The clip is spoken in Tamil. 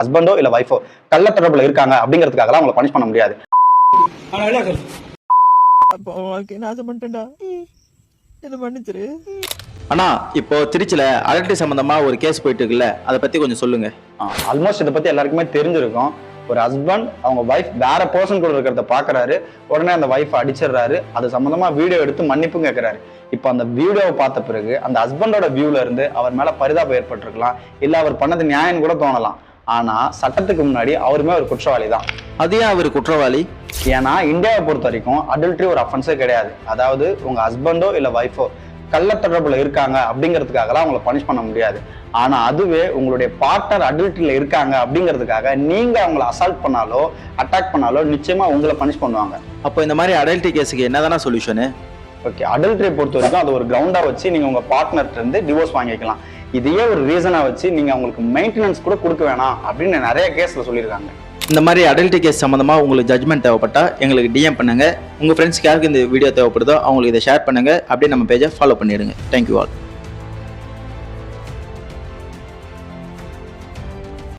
ஹஸ்பண்டோ இல்ல வைஃபோ கள்ள தொடர்புல இருக்காங்க அப்படிங்கிறதுக்காக அவங்களை பனிஷ் பண்ண முடியாது. அண்ணா இப்போ திருச்சியில அடல்ட்ரி சம்பந்தமா ஒரு கேஸ் போயிட்டு இருக்குல்ல, அதை பத்தி கொஞ்சம் சொல்லுங்க. ஆல்மோஸ்ட் இதை பத்தி எல்லாருக்குமே தெரிஞ்சிருக்கும். ஒரு ஹஸ்பண்ட் அவங்க வைஃப் வேற பர்சன் கூட இருக்கிறத பாக்குறாரு, உடனே அந்த வைஃப் அடிச்சிடுறாரு. அது சம்பந்தமா வீடியோ எடுத்து மன்னிப்பும் கேட்கிறாரு. இப்போ அந்த வீடியோவை பார்த்த பிறகு அந்த ஹஸ்பண்டோட வியூல இருந்து அவர் மேல பரிதாபம் ஏற்பட்டிருக்கலாம், இல்ல அவர் பண்ணது நியாயம் கூட தோணலாம். ஆனா சட்டத்துக்கு முன்னாடி அவருமே ஒரு குற்றவாளி தான். அது ஏன் அவர் குற்றவாளி? ஏன்னா இந்தியாவை பொறுத்த வரைக்கும் அடல்ட்ரி ஒரு அஃபென்ஸே கிடையாது. அதாவது உங்க ஹஸ்பண்டோ இல்ல வைஃபோ கள்ள தொடர்புல இருக்காங்க அப்படிங்கிறதுக்காகலாம் அவங்களை பனிஷ் பண்ண முடியாது. ஆனா அதுவே உங்களுடைய பார்ட்னர் அடல்ட்ரியில இருக்காங்க அப்படிங்கிறதுக்காக நீங்க அவங்களை அசால்ட் பண்ணாலோ அட்டாக் பண்ணாலோ நிச்சயமா உங்களை பனிஷ் பண்ணுவாங்க. அப்போ இந்த மாதிரி அடல்ட்ரி கேஸுக்கு என்னதானா சொல்யூஷனு? ஓகே, அடல்ட்ரியை பொறுத்த வரைக்கும் அது ஒரு கிரவுண்டா வச்சு நீங்க உங்க பார்ட்னர்ட்ட இருந்து டிவோர்ஸ் வாங்கிக்கலாம். இதையே ஒரு ரீசனா வச்சு நீங்க அவங்களுக்கு மெயின்டெனன்ஸ் கூட கொடுக்க வேணாம் அப்படின்னு நிறைய கேஸ்ல சொல்லியிருக்காங்க. இந்த மாதிரி அடல்ட்ரி கேஸ் சம்பந்தமா உங்களுக்கு ஜட்மெண்ட் தேவைப்பட்டா எங்களுக்கு டிஎம் பண்ணுங்க. உங்க ஃப்ரெண்ட்ஸ்க்கு யாருக்கு இந்த வீடியோ தேவைப்படுதோ அவங்களுக்கு இதை ஷேர் பண்ணுங்க. அப்படியே நம்ம பேஜை ஃபாலோ பண்ணிடுங்க. Thank you all.